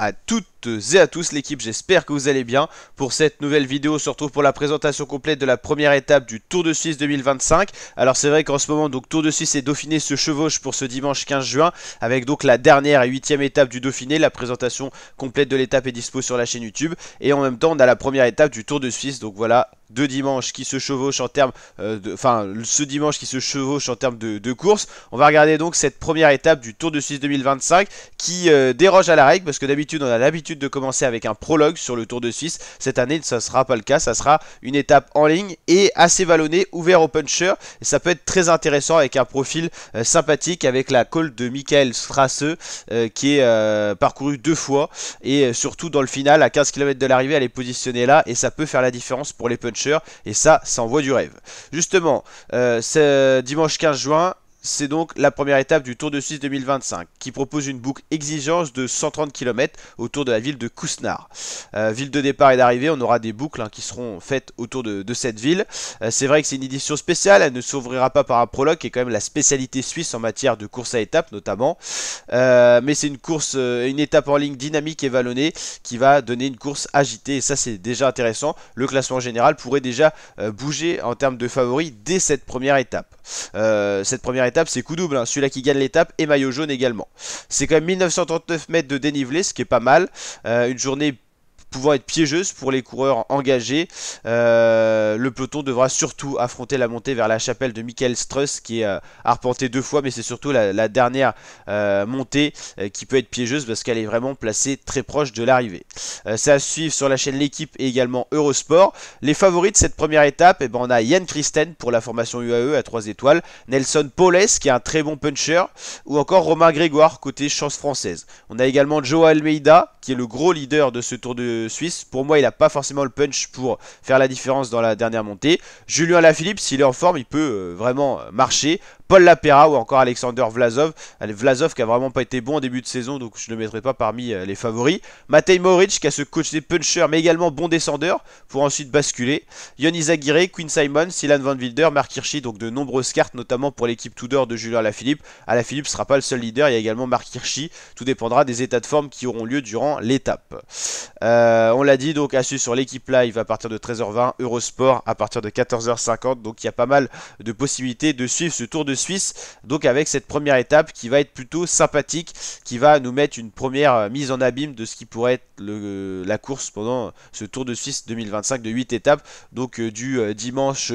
à toutes et à tous l'équipe, j'espère que vous allez bien. Pour cette nouvelle vidéo, on se retrouve pour la présentation complète de la première étape du Tour de Suisse 2025. Alors c'est vrai qu'en ce moment, donc Tour de Suisse et Dauphiné se chevauchent pour ce dimanche 15 juin, avec donc la dernière et 8e étape du Dauphiné. La présentation complète de l'étape est dispo sur la chaîne YouTube. Et en même temps, on a la première étape du Tour de Suisse, donc voilà, deux dimanches qui se chevauchent en termes ce dimanche qui se chevauche en termes de course. On va regarder donc cette première étape du Tour de Suisse 2025 qui déroge à la règle, parce que d'habitude on a l'habitude de commencer avec un prologue sur le Tour de Suisse. Cette année ça ne sera pas le cas, ça sera une étape en ligne et assez vallonnée, ouvert aux punchers, et ça peut être très intéressant avec un profil sympathique, avec la col de Michael Strasse qui est parcouru deux fois, et surtout dans le final à 15 km de l'arrivée elle est positionnée là, et ça peut faire la différence pour les punchers, et ça envoie du rêve. Justement, ce dimanche 15 juin, c'est donc la première étape du Tour de Suisse 2025 qui propose une boucle exigence de 130 km autour de la ville de Kousnar. Ville de départ et d'arrivée, on aura des boucles qui seront faites autour de cette ville. C'est vrai que c'est une édition spéciale, elle ne s'ouvrira pas par un prologue qui est quand même la spécialité suisse en matière de course à étapes notamment. Mais c'est une course, une étape en ligne dynamique et vallonnée qui va donner une course agitée, et ça c'est déjà intéressant. Le classement général pourrait déjà bouger en termes de favoris dès cette première étape. Cette première étape c'est coup double, celui-là qui gagne l'étape et maillot jaune également. C'est quand même 1939 mètres de dénivelé, ce qui est pas mal. Une journée pouvant être piégeuse pour les coureurs engagés. Le peloton devra surtout affronter la montée vers la chapelle de Michael Struss qui est arpentée deux fois, mais c'est surtout la dernière montée qui peut être piégeuse parce qu'elle est vraiment placée très proche de l'arrivée. C'est à suivre sur la chaîne L'équipe et également Eurosport. Les favoris de cette première étape, on a Jan Christen pour la formation UAE à 3 étoiles, Nelson Powles qui est un très bon puncher, ou encore Romain Grégoire côté chance française. On a également Joao Almeida qui est le gros leader de ce Tour de Suisse. Pour moi, il n'a pas forcément le punch pour faire la différence dans la dernière montée. Julien Alaphilippe, s'il est en forme, il peut vraiment marcher. Paul Lapera ou encore Alexander Vlasov. Vlasov qui a vraiment pas été bon en début de saison, donc je ne le mettrai pas parmi les favoris. Matej Moric qui a ce coach des punchers mais également bon descendeur pour ensuite basculer. Yon Izagirre, Quinn Simon, Silan Van Wilder, Mark Hirschi, donc de nombreuses cartes notamment pour l'équipe Tudor de Julien Alaphilippe. Alaphilippe ne sera pas le seul leader, il y a également Mark Hirschi. Tout dépendra des états de forme qui auront lieu durant l'étape. On l'a dit, donc à suivre sur l'équipe live à partir de 13h20, Eurosport à partir de 14h50, donc il y a pas mal de possibilités de suivre ce Tour de Suisse, donc avec cette première étape qui va être plutôt sympathique, qui va nous mettre une première mise en abîme de ce qui pourrait être la course pendant ce Tour de Suisse 2025 de 8 étapes, donc du dimanche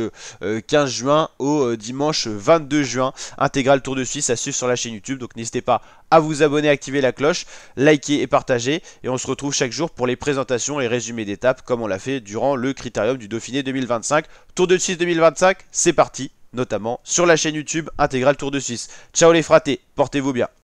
15 juin au dimanche 22 juin, intégral Tour de Suisse à suivre sur la chaîne YouTube, donc n'hésitez pas à vous abonner, activer la cloche, liker et partager, et on se retrouve chaque jour pour les présentations et résumés d'étapes comme on l'a fait durant le Critérium du Dauphiné 2025. Tour de Suisse 2025, c'est parti, notamment sur la chaîne YouTube Intégral Tour de Suisse. Ciao les fratés, portez-vous bien.